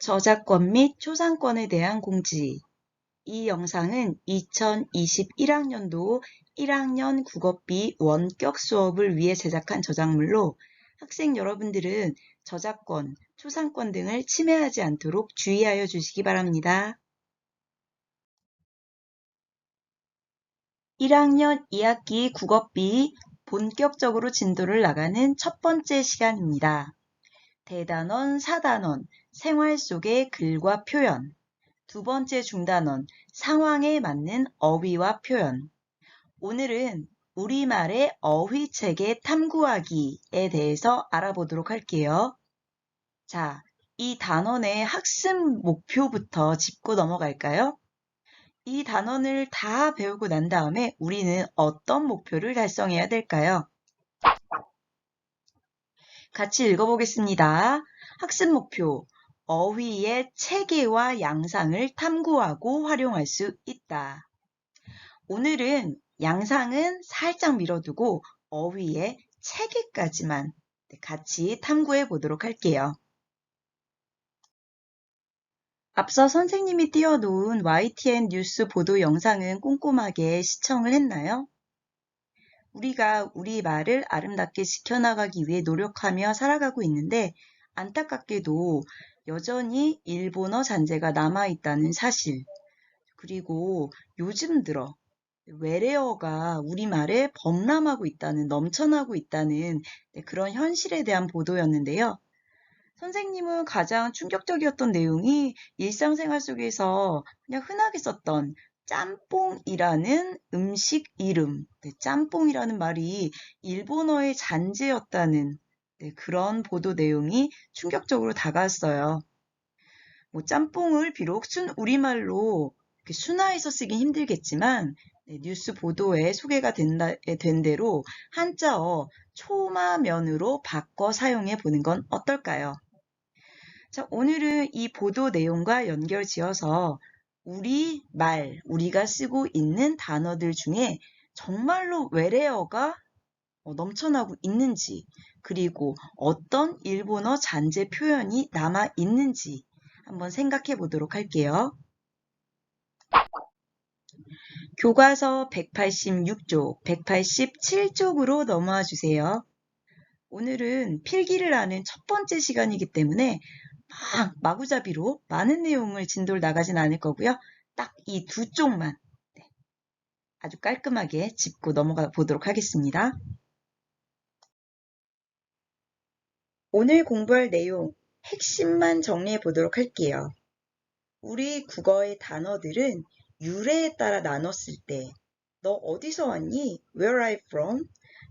저작권 및 초상권에 대한 공지. 이 영상은 2021학년도 1학년 국어비 원격 수업을 위해 제작한 저작물로 학생 여러분들은 저작권, 초상권 등을 침해하지 않도록 주의하여 주시기 바랍니다. 1학년 2학기 국어비 본격적으로 진도를 나가는 첫 번째 시간입니다. 대단원, 사단원, 생활 속의 글과 표현. 두 번째 중단원, 상황에 맞는 어휘와 표현. 오늘은 우리말의 어휘체계 탐구하기에 대해서 알아보도록 할게요. 자, 이 단원의 학습 목표부터 짚고 넘어갈까요? 이 단원을 다 배우고 난 다음에 우리는 어떤 목표를 달성해야 될까요? 같이 읽어보겠습니다. 학습 목표. 어휘의 체계와 양상을 탐구하고 활용할 수 있다. 오늘은 양상은 살짝 밀어두고 어휘의 체계까지만 같이 탐구해 보도록 할게요. 앞서 선생님이 띄워놓은 YTN 뉴스 보도 영상은 꼼꼼하게 시청을 했나요? 우리가 우리 말을 아름답게 지켜나가기 위해 노력하며 살아가고 있는데 안타깝게도 여전히 일본어 잔재가 남아있다는 사실, 그리고 요즘 들어 외래어가 우리말에 범람하고 있다는, 넘쳐나고 있다는 그런 현실에 대한 보도였는데요. 선생님은 가장 충격적이었던 내용이 일상생활 속에서 그냥 흔하게 썼던 짬뽕이라는 음식 이름, 짬뽕이라는 말이 일본어의 잔재였다는 그런 보도 내용이 충격적으로 다가왔어요. 짬뽕을 비록 우리말로 순화해서 쓰긴 힘들겠지만 뉴스 보도에 소개가 된 대로 한자어 초마면으로 바꿔 사용해 보는 건 어떨까요? 자, 오늘은 이 보도 내용과 연결 지어서 우리가 쓰고 있는 단어들 중에 정말로 외래어가 넘쳐나고 있는지, 그리고 어떤 일본어 잔재 표현이 남아 있는지 한번 생각해 보도록 할게요. 교과서 186쪽, 187쪽으로 넘어와 주세요. 오늘은 필기를 하는 첫 번째 시간이기 때문에 마구잡이로 많은 내용을 진도를 나가진 않을 거고요. 딱 이 두 쪽만 아주 깔끔하게 짚고 넘어가 보도록 하겠습니다. 오늘 공부할 내용 핵심만 정리해 보도록 할게요. 우리 국어의 단어들은 유래에 따라 나눴을 때, 너 어디서 왔니? Where are you from?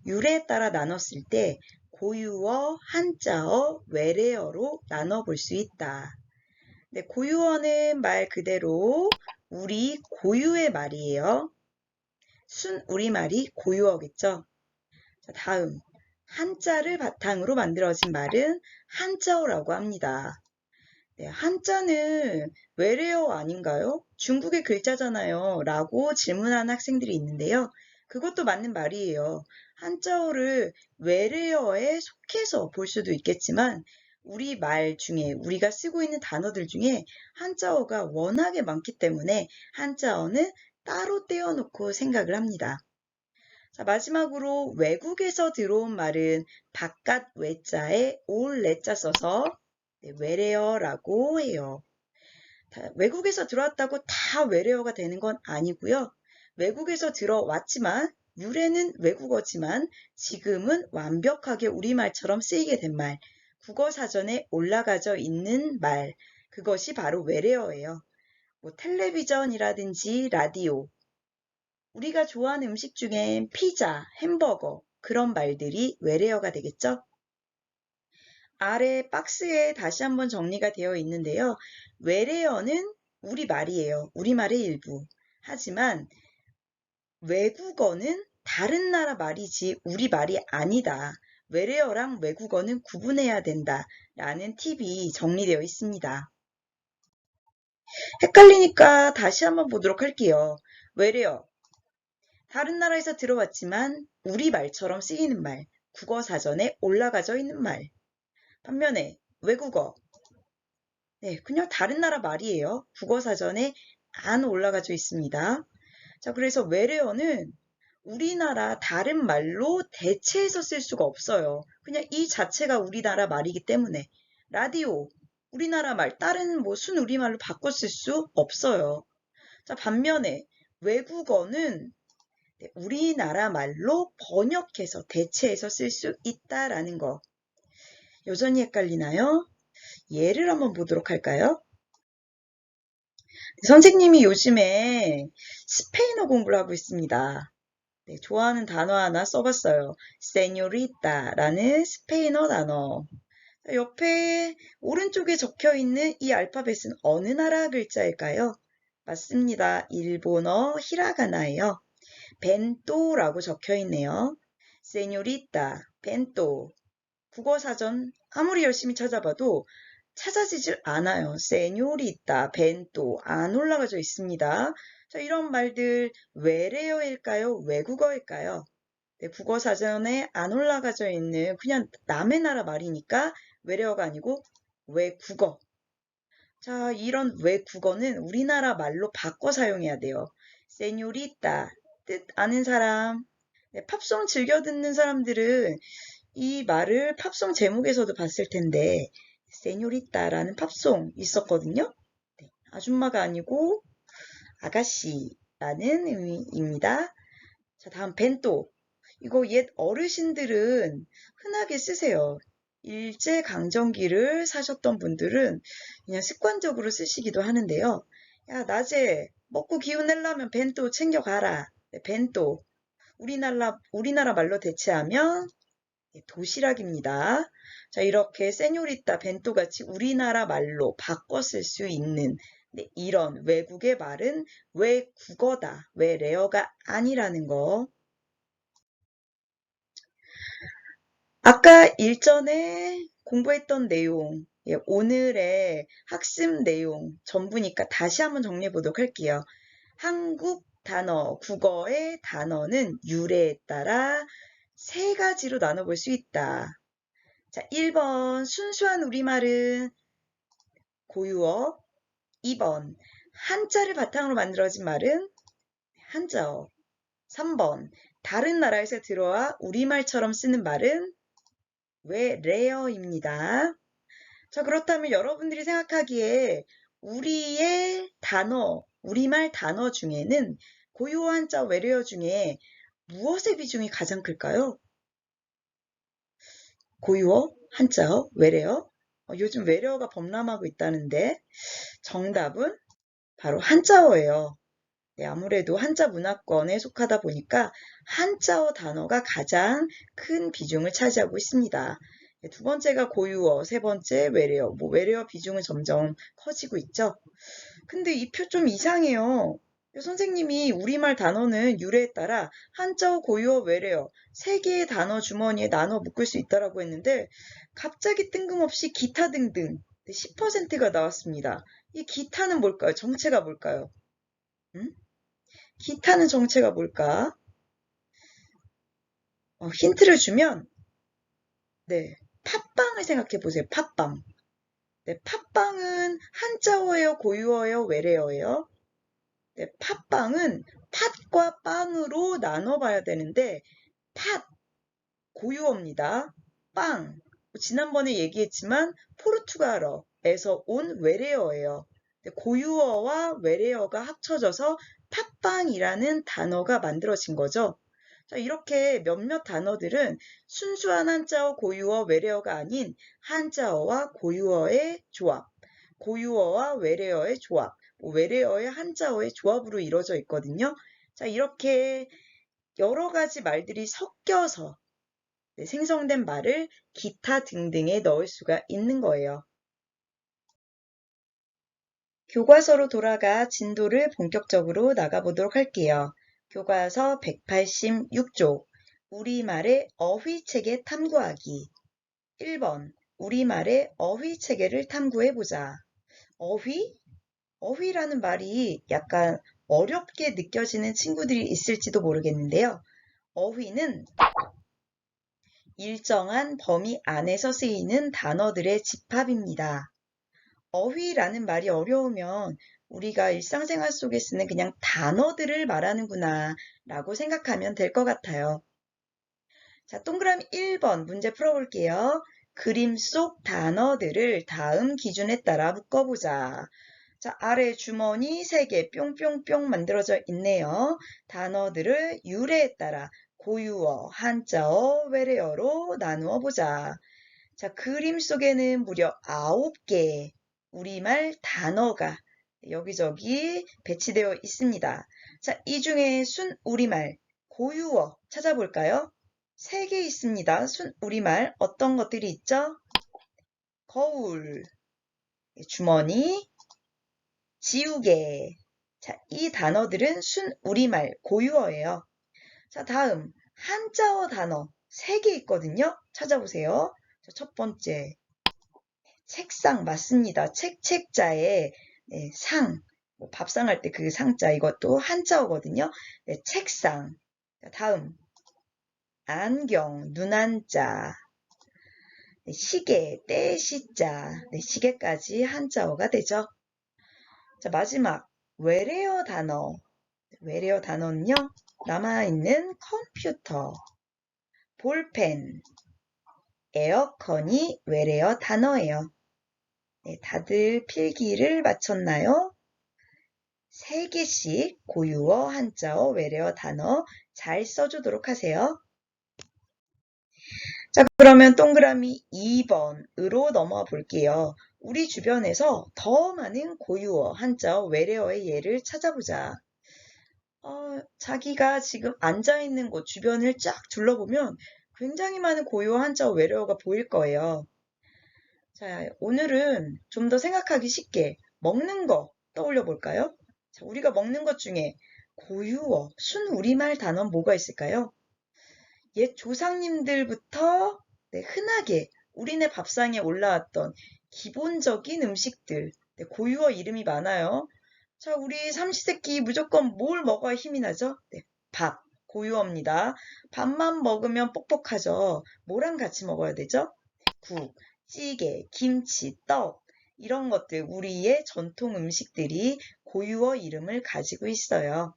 유래에 따라 나눴을 때 고유어, 한자어, 외래어로 나눠볼 수 있다. 네, 고유어는 말 그대로 우리 고유의 말이에요. 순 우리말이 고유어겠죠. 자, 다음, 한자를 바탕으로 만들어진 말은 한자어라고 합니다. 네, 한자는 외래어 아닌가요? 중국의 글자잖아요. 라고 질문하는 학생들이 있는데요. 그것도 맞는 말이에요. 한자어를 외래어에 속해서 볼 수도 있겠지만 우리 말 중에, 우리가 쓰고 있는 단어들 중에 한자어가 워낙에 많기 때문에 한자어는 따로 떼어놓고 생각을 합니다. 자, 마지막으로 외국에서 들어온 말은 바깥 외자에 올 레자 써서 외래어라고 해요. 외국에서 들어왔다고 다 외래어가 되는 건 아니고요. 외국에서 들어왔지만 유래는 외국어지만 지금은 완벽하게 우리말처럼 쓰이게 된 말, 국어사전에 올라가져 있는 말, 그것이 바로 외래어예요. 텔레비전이라든지 라디오, 우리가 좋아하는 음식 중엔 피자, 햄버거, 그런 말들이 외래어가 되겠죠? 아래 박스에 다시 한번 정리가 되어 있는데요. 외래어는 우리말이에요. 우리말의 일부. 하지만 외국어는 다른 나라 말이지 우리말이 아니다. 외래어랑 외국어는 구분해야 된다. 라는 팁이 정리되어 있습니다. 헷갈리니까 다시 한번 보도록 할게요. 외래어. 다른 나라에서 들어왔지만 우리말처럼 쓰이는 말. 국어사전에 올라가져 있는 말. 반면에 외국어. 네, 그냥 다른 나라 말이에요. 국어사전에 안 올라가져 있습니다. 자, 그래서 where어는 우리나라 다른 말로 대체해서 쓸 수가 없어요. 그냥 이 자체가 우리나라 말이기 때문에. 라디오, 우리나라 말, 다른 뭐 순우리말로 바꿔 쓸 수 없어요. 자, 반면에 외국어는 우리나라 말로 번역해서 대체해서 쓸 수 있다라는 거. 여전히 헷갈리나요? 예를 한번 보도록 할까요? 선생님이 요즘에 스페인어 공부를 하고 있습니다. 네, 좋아하는 단어 하나 써봤어요. 세뇨리따라는 스페인어 단어. 옆에 오른쪽에 적혀 있는 이 알파벳은 어느 나라 글자일까요? 맞습니다. 일본어 히라가나예요. 벤또라고 적혀 있네요. 세뇨리따, 벤또. 국어사전 아무리 열심히 찾아봐도 찾아지질 않아요. 세뇨리따, 벤또 안 올라가져 있습니다. 자, 이런 말들 외래어일까요? 외국어일까요? 네, 국어사전에 안 올라가져 있는 그냥 남의 나라 말이니까 외래어가 아니고 외국어. 자, 이런 외국어는 우리나라 말로 바꿔 사용해야 돼요. 세뇨리따, 뜻 아는 사람. 네, 팝송 즐겨 듣는 사람들은 이 말을 팝송 제목에서도 봤을 텐데, 세뇨리따라는 팝송 있었거든요. 네, 아줌마가 아니고 아가씨라는 의미입니다. 자, 다음 벤또. 이거 옛 어르신들은 흔하게 쓰세요. 일제강점기를 사셨던 분들은 그냥 습관적으로 쓰시기도 하는데요. 야, 낮에 먹고 기운 내려면 벤또 챙겨가라. 네, 벤또. 우리나라 말로 대체하면 도시락입니다. 자, 이렇게 세뇨리따, 벤또 같이 우리나라 말로 바꿔 쓸 수 있는 이런 외국의 말은 외국어다. 외래어가 아니라는 거. 아까 일전에 공부했던 내용, 오늘의 학습 내용 전부니까 다시 한번 정리해 보도록 할게요. 한국 단어, 국어의 단어는 유래에 따라 세 가지로 나눠볼 수 있다. 자, 1번 순수한 우리말은 고유어, 2번 한자를 바탕으로 만들어진 말은 한자어, 3번 다른 나라에서 들어와 우리말처럼 쓰는 말은 외래어입니다. 자, 그렇다면 여러분들이 생각하기에 우리의 단어, 우리말 단어 중에는 고유어 한자 외래어 중에 무엇의 비중이 가장 클까요? 고유어, 한자어, 외래어? 요즘 외래어가 범람하고 있다는데 정답은 바로 한자어예요. 네, 아무래도 한자 문화권에 속하다 보니까 한자어 단어가 가장 큰 비중을 차지하고 있습니다. 네, 두 번째가 고유어, 세 번째 외래어. 외래어 비중은 점점 커지고 있죠. 근데 이 표 좀 이상해요. 선생님이 우리말 단어는 유래에 따라 한자어, 고유어, 외래어 세 개의 단어 주머니에 나눠 묶을 수 있다라고 했는데 갑자기 뜬금없이 기타 등등 10%가 나왔습니다. 이 기타는 뭘까요? 정체가 뭘까요? 기타는 정체가 뭘까? 힌트를 주면 네, 팟빵을 생각해 보세요. 팟빵. 네, 팟빵은 한자어예요, 고유어예요, 외래어예요? 네, 팟빵은 팥과 빵으로 나눠봐야 되는데 팥, 고유어입니다. 빵, 지난번에 얘기했지만 포르투갈어에서 온 외래어예요. 네, 고유어와 외래어가 합쳐져서 팥빵이라는 단어가 만들어진 거죠. 자, 이렇게 몇몇 단어들은 순수한 한자어, 고유어, 외래어가 아닌 한자어와 고유어의 조합, 고유어와 외래어의 조합, 외래어의 한자어의 조합으로 이루어져 있거든요. 자, 이렇게 여러 가지 말들이 섞여서 생성된 말을 기타 등등에 넣을 수가 있는 거예요. 교과서로 돌아가 진도를 본격적으로 나가보도록 할게요. 교과서 186쪽 우리말의 어휘체계 탐구하기 1번 우리말의 어휘체계를 탐구해보자. 어휘? 어휘라는 말이 약간 어렵게 느껴지는 친구들이 있을지도 모르겠는데요. 어휘는 일정한 범위 안에서 쓰이는 단어들의 집합입니다. 어휘라는 말이 어려우면 우리가 일상생활 속에 쓰는 그냥 단어들을 말하는구나 라고 생각하면 될 것 같아요. 자, 동그라미 1번 문제 풀어볼게요. 그림 속 단어들을 다음 기준에 따라 묶어보자. 자, 아래 주머니 3개 뿅뿅뿅 만들어져 있네요. 단어들을 유래에 따라 고유어, 한자어, 외래어로 나누어 보자. 자, 그림 속에는 무려 9개 우리말 단어가 여기저기 배치되어 있습니다. 자, 이 중에 순우리말, 고유어 찾아볼까요? 3개 있습니다. 순우리말 어떤 것들이 있죠? 거울, 주머니, 지우개. 자, 이 단어들은 순우리말 고유어예요. 자, 다음 한자어 단어 3개 있거든요. 찾아보세요. 자, 첫 번째, 책상 맞습니다. 책자에 네, 상, 뭐 밥상 할 때 그 상자 이것도 한자어거든요. 네, 책상. 자, 다음 안경, 눈안자. 네, 시계, 때 시자. 네, 시계까지 한자어가 되죠. 자, 마지막 외래어 단어. 외래어 단어는요. 남아있는 컴퓨터, 볼펜, 에어컨이 외래어 단어예요. 네, 다들 필기를 마쳤나요? 3개씩 고유어, 한자어, 외래어 단어 잘 써주도록 하세요. 자, 그러면 동그라미 2번으로 넘어가 볼게요. 우리 주변에서 더 많은 고유어, 한자어, 외래어의 예를 찾아보자. 자기가 지금 앉아있는 곳 주변을 쫙 둘러보면 굉장히 많은 고유어, 한자어, 외래어가 보일 거예요. 자, 오늘은 좀 더 생각하기 쉽게 먹는 거 떠올려 볼까요? 자, 우리가 먹는 것 중에 고유어, 순우리말 단어는 뭐가 있을까요? 옛 조상님들부터 네, 흔하게 우리네 밥상에 올라왔던 기본적인 음식들, 네, 고유어 이름이 많아요. 자, 우리 삼시세끼 무조건 뭘 먹어야 힘이 나죠? 네, 밥, 고유어입니다. 밥만 먹으면 뻑뻑하죠. 뭐랑 같이 먹어야 되죠? 국, 찌개, 김치, 떡 이런 것들 우리의 전통 음식들이 고유어 이름을 가지고 있어요.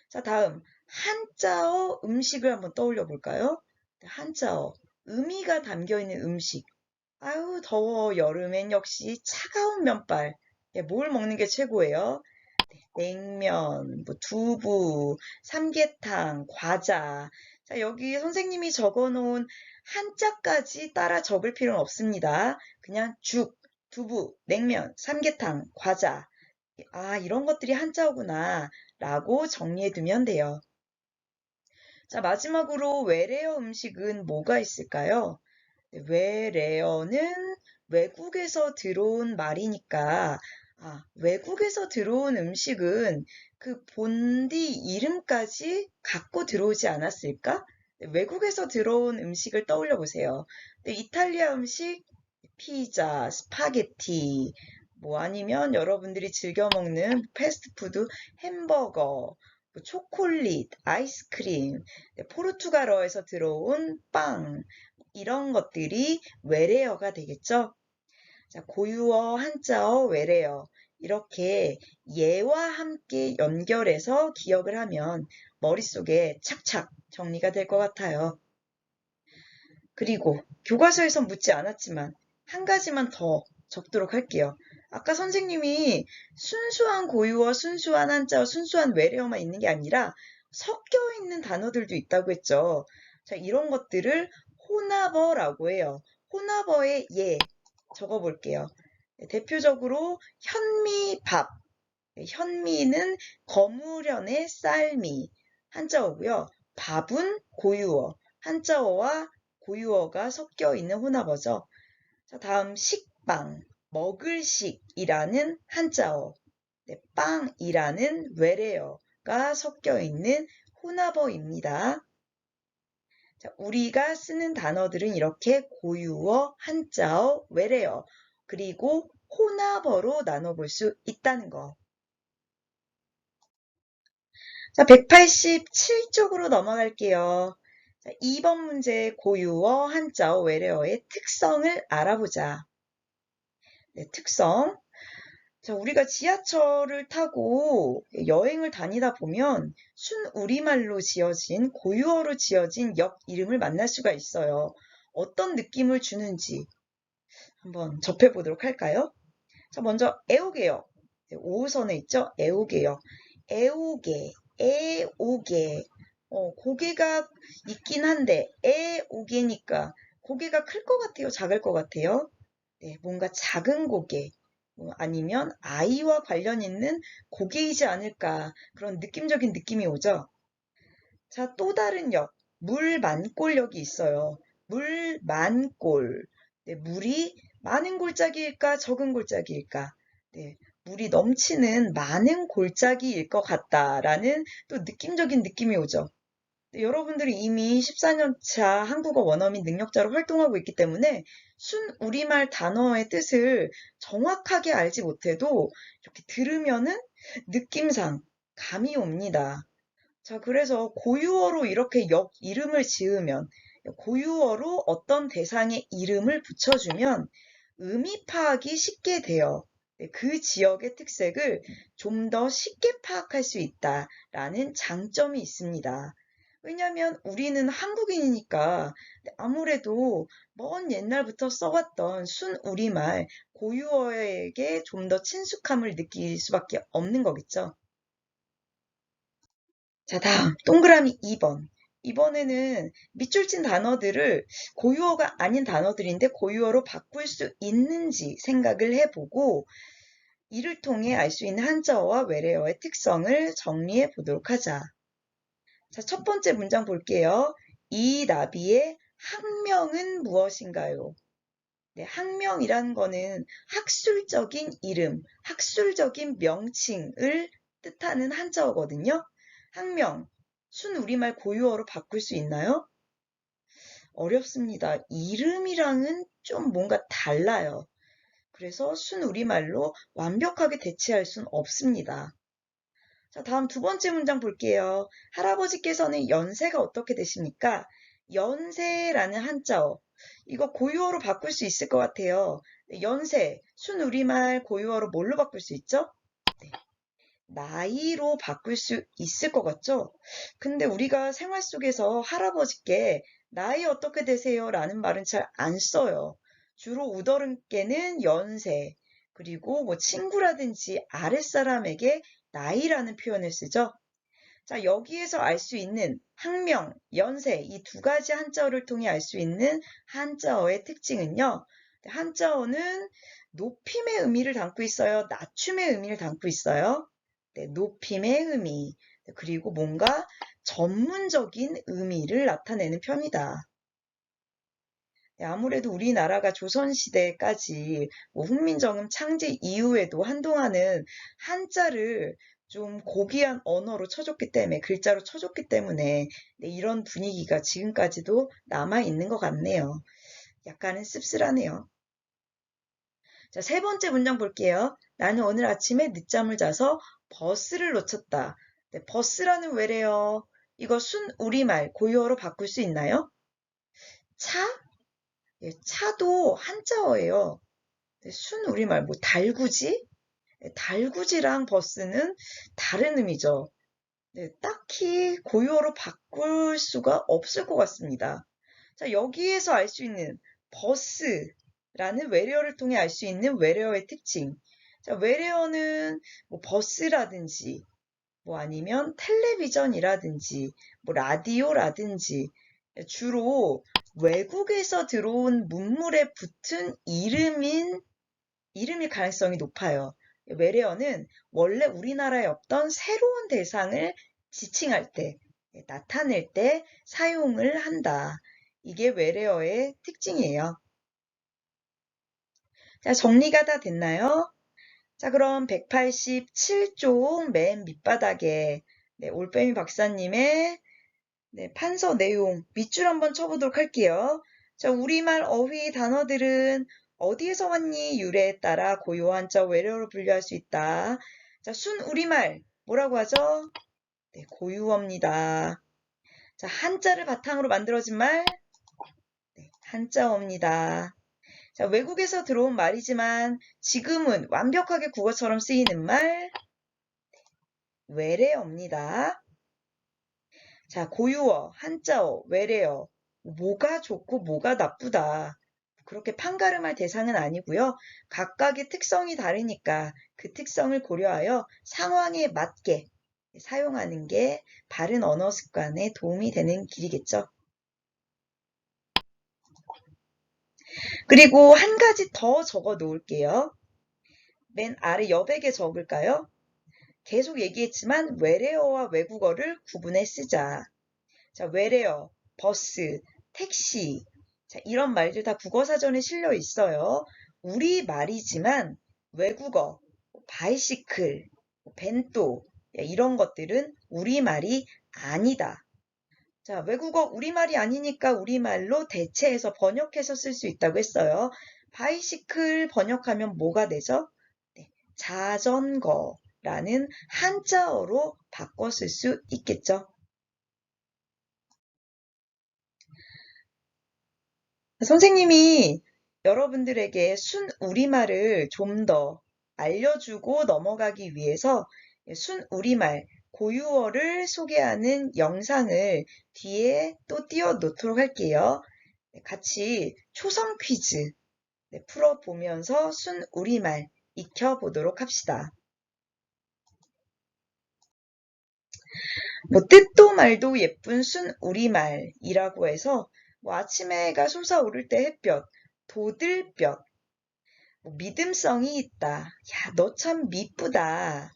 자, 다음 한자어 음식을 한번 떠올려 볼까요? 한자어 의미가 담겨 있는 음식. 아유, 더워. 여름엔 역시 차가운 면발. 네, 뭘 먹는 게 최고예요? 냉면, 뭐 두부, 삼계탕, 과자. 자, 여기 선생님이 적어 놓은 한자까지 따라 적을 필요는 없습니다. 그냥 죽, 두부, 냉면, 삼계탕, 과자. 아, 이런 것들이 한자어구나. 라고 정리해 두면 돼요. 자, 마지막으로 외래어 음식은 뭐가 있을까요? 네, 외래어는 외국에서 들어온 말이니까, 외국에서 들어온 음식은 그 본디 이름까지 갖고 들어오지 않았을까? 네, 외국에서 들어온 음식을 떠올려 보세요. 네, 이탈리아 음식, 피자, 스파게티, 뭐 아니면 여러분들이 즐겨 먹는 패스트푸드 햄버거, 뭐 초콜릿, 아이스크림, 네, 포르투갈어에서 들어온 빵, 이런 것들이 외래어가 되겠죠. 자, 고유어, 한자어, 외래어 이렇게 예와 함께 연결해서 기억을 하면 머릿속에 착착 정리가 될 것 같아요. 그리고 교과서에선 묻지 않았지만 한 가지만 더 적도록 할게요. 아까 선생님이 순수한 고유어, 순수한 한자어, 순수한 외래어만 있는 게 아니라 섞여 있는 단어들도 있다고 했죠. 자, 이런 것들을 혼합어라고 해요. 혼합어의 예 적어볼게요. 대표적으로 현미밥. 현미는 거무련의 쌀미 한자어고요. 밥은 고유어, 한자어와 고유어가 섞여 있는 혼합어죠. 자, 다음 식빵, 먹을식이라는 한자어, 네, 빵이라는 외래어가 섞여 있는 혼합어입니다. 자, 우리가 쓰는 단어들은 이렇게 고유어, 한자어, 외래어, 그리고 혼합어로 나눠볼 수 있다는 거. 자, 187쪽으로 넘어갈게요. 자, 2번 문제 고유어, 한자어, 외래어의 특성을 알아보자. 네, 특성. 자, 우리가 지하철을 타고 여행을 다니다 보면 순우리말로 지어진, 고유어로 지어진 역 이름을 만날 수가 있어요. 어떤 느낌을 주는지 한번 접해보도록 할까요? 자, 먼저 애오개역. 5호선에 있죠? 애오개역. 애오개, 애오개. 고개가 있긴 한데 애오개니까 고개가 클 것 같아요? 작을 것 같아요? 네, 뭔가 작은 고개 아니면 아이와 관련 있는 고개이지 않을까 그런 느낌적인 느낌이 오죠? 자, 또 다른 역, 물만골역이 있어요. 물만골. 네, 물이 많은 골짜기일까, 적은 골짜기일까? 네, 물이 넘치는 많은 골짜기일 것 같다라는 또 느낌적인 느낌이 오죠. 네, 여러분들이 이미 14년차 한국어 원어민 능력자로 활동하고 있기 때문에 순우리말 단어의 뜻을 정확하게 알지 못해도 이렇게 들으면은 느낌상 감이 옵니다. 자, 그래서 고유어로 이렇게 역 이름을 지으면, 고유어로 어떤 대상의 이름을 붙여주면 의미 파악이 쉽게 돼요. 그 지역의 특색을 좀 더 쉽게 파악할 수 있다라는 장점이 있습니다. 왜냐하면 우리는 한국인이니까 아무래도 먼 옛날부터 써왔던 순우리말 고유어에게 좀 더 친숙함을 느낄 수밖에 없는 거겠죠. 자, 다음 동그라미 2번. 이번에는 밑줄 친 단어들을 고유어가 아닌 단어들인데 고유어로 바꿀 수 있는지 생각을 해보고 이를 통해 알 수 있는 한자어와 외래어의 특성을 정리해 보도록 하자. 자, 첫 번째 문장 볼게요. 이 나비의 학명은 무엇인가요? 네, 학명이라는 거는 학술적인 이름, 학술적인 명칭을 뜻하는 한자어거든요. 학명, 순우리말 고유어로 바꿀 수 있나요? 어렵습니다. 이름이랑은 좀 뭔가 달라요. 그래서 순우리말로 완벽하게 대체할 순 없습니다. 자, 다음 두 번째 문장 볼게요. 할아버지께서는 연세가 어떻게 되십니까? 연세라는 한자어. 이거 고유어로 바꿀 수 있을 것 같아요. 연세, 순우리말 고유어로 뭘로 바꿀 수 있죠? 네, 나이로 바꿀 수 있을 것 같죠? 근데 우리가 생활 속에서 할아버지께 나이 어떻게 되세요? 라는 말은 잘 안 써요. 주로 우더른께는 연세, 그리고 뭐 친구라든지 아랫사람에게 나이라는 표현을 쓰죠. 자, 여기에서 알 수 있는 학명, 연세, 이 두 가지 한자어를 통해 알 수 있는 한자어의 특징은요. 한자어는 높임의 의미를 담고 있어요. 낮춤의 의미를 담고 있어요. 네, 높임의 의미, 그리고 뭔가 전문적인 의미를 나타내는 편이다. 네, 아무래도 우리나라가 조선시대까지 훈민정음 창제 이후에도 한동안은 한자를 좀 고귀한 언어로 쳐줬기 때문에, 글자로 쳐줬기 때문에 네, 이런 분위기가 지금까지도 남아있는 것 같네요. 약간은 씁쓸하네요. 자, 세 번째 문장 볼게요. 나는 오늘 아침에 늦잠을 자서 버스를 놓쳤다. 네, 버스라는 외래어. 이거 순우리말 고유어로 바꿀 수 있나요? 차? 예, 차도 한자어예요. 네, 순우리말, 뭐, 달구지? 네, 달구지랑 버스는 다른 의미죠. 네, 딱히 고유어로 바꿀 수가 없을 것 같습니다. 자, 여기에서 알 수 있는 버스라는 외래어를 통해 알 수 있는 외래어의 특징. 자, 외래어는 뭐 버스라든지, 뭐 아니면 텔레비전이라든지, 뭐 라디오라든지, 주로 외국에서 들어온 문물에 붙은 이름일 가능성이 높아요. 외래어는 원래 우리나라에 없던 새로운 대상을 지칭할 때, 나타낼 때 사용을 한다. 이게 외래어의 특징이에요. 자, 정리가 다 됐나요? 자, 그럼 187쪽 맨 밑바닥에 올빼미 박사님의 판서 내용 밑줄 한번 쳐보도록 할게요. 자, 우리말 어휘 단어들은 어디에서 왔니? 유래에 따라 고유 한자 외래어로 분류할 수 있다. 자, 순우리말 뭐라고 하죠? 네, 고유어입니다. 자, 한자를 바탕으로 만들어진 말, 네, 한자어입니다. 자, 외국에서 들어온 말이지만 지금은 완벽하게 국어처럼 쓰이는 말 외래어입니다. 자, 고유어, 한자어, 외래어. 뭐가 좋고 뭐가 나쁘다. 그렇게 판가름할 대상은 아니고요. 각각의 특성이 다르니까 그 특성을 고려하여 상황에 맞게 사용하는 게 바른 언어 습관에 도움이 되는 길이겠죠. 그리고 한 가지 더 적어 놓을게요. 맨 아래 여백에 적을까요? 계속 얘기했지만 외래어와 외국어를 구분해 쓰자. 자, 외래어, 버스, 택시. 자, 이런 말들 다 국어사전에 실려 있어요. 우리 말이지만 외국어, 바이시클, 벤또 이런 것들은 우리말이 아니다. 자, 외국어 우리말이 아니니까 우리말로 대체해서 번역해서 쓸 수 있다고 했어요. 바이시클 번역하면 뭐가 되죠? 네, 자전거라는 한자어로 바꿔 쓸 수 있겠죠. 선생님이 여러분들에게 순 우리말을 좀 더 알려주고 넘어가기 위해서 순 우리말 고유어를 소개하는 영상을 뒤에 또 띄워 놓도록 할게요. 같이 초성 퀴즈 풀어보면서 순 우리말 익혀보도록 합시다. 뜻도 말도 예쁜 순 우리말이라고 해서 아침에 해가 솟아오를 때 햇볕, 도들볕, 믿음성이 있다. 야, 너 참 미쁘다.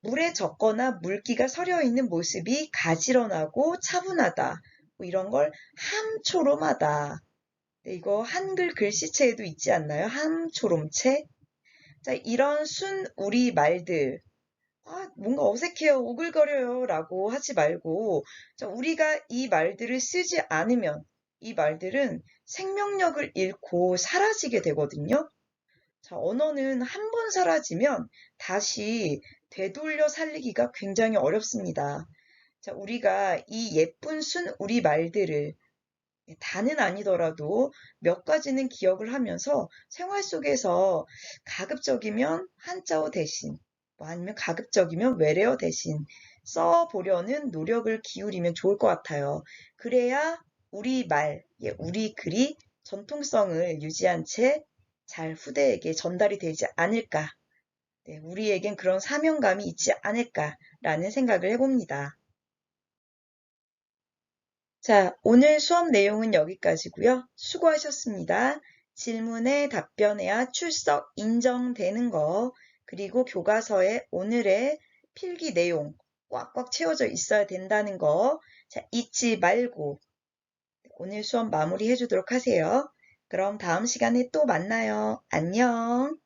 물에 젖거나 물기가 서려 있는 모습이 가지런하고 차분하다. 이런 걸 함초롬하다. 네, 이거 한글 글씨체에도 있지 않나요? 함초롬체? 자, 이런 순 우리 말들. 뭔가 어색해요, 오글거려요 라고 하지 말고, 자, 우리가 이 말들을 쓰지 않으면 이 말들은 생명력을 잃고 사라지게 되거든요. 자, 언어는 한 번 사라지면 다시 되돌려 살리기가 굉장히 어렵습니다. 자, 우리가 이 예쁜 순 우리 말들을 다는 아니더라도 몇 가지는 기억을 하면서 생활 속에서 가급적이면 한자어 대신 아니면 가급적이면 외래어 대신 써보려는 노력을 기울이면 좋을 것 같아요. 그래야 우리 말, 우리 글이 전통성을 유지한 채 잘 후대에게 전달이 되지 않을까. 네, 우리에겐 그런 사명감이 있지 않을까라는 생각을 해봅니다. 자, 오늘 수업 내용은 여기까지고요. 수고하셨습니다. 질문에 답변해야 출석 인정되는 거, 그리고 교과서에 오늘의 필기 내용 꽉꽉 채워져 있어야 된다는 거, 자, 잊지 말고 오늘 수업 마무리해 주도록 하세요. 그럼 다음 시간에 또 만나요. 안녕.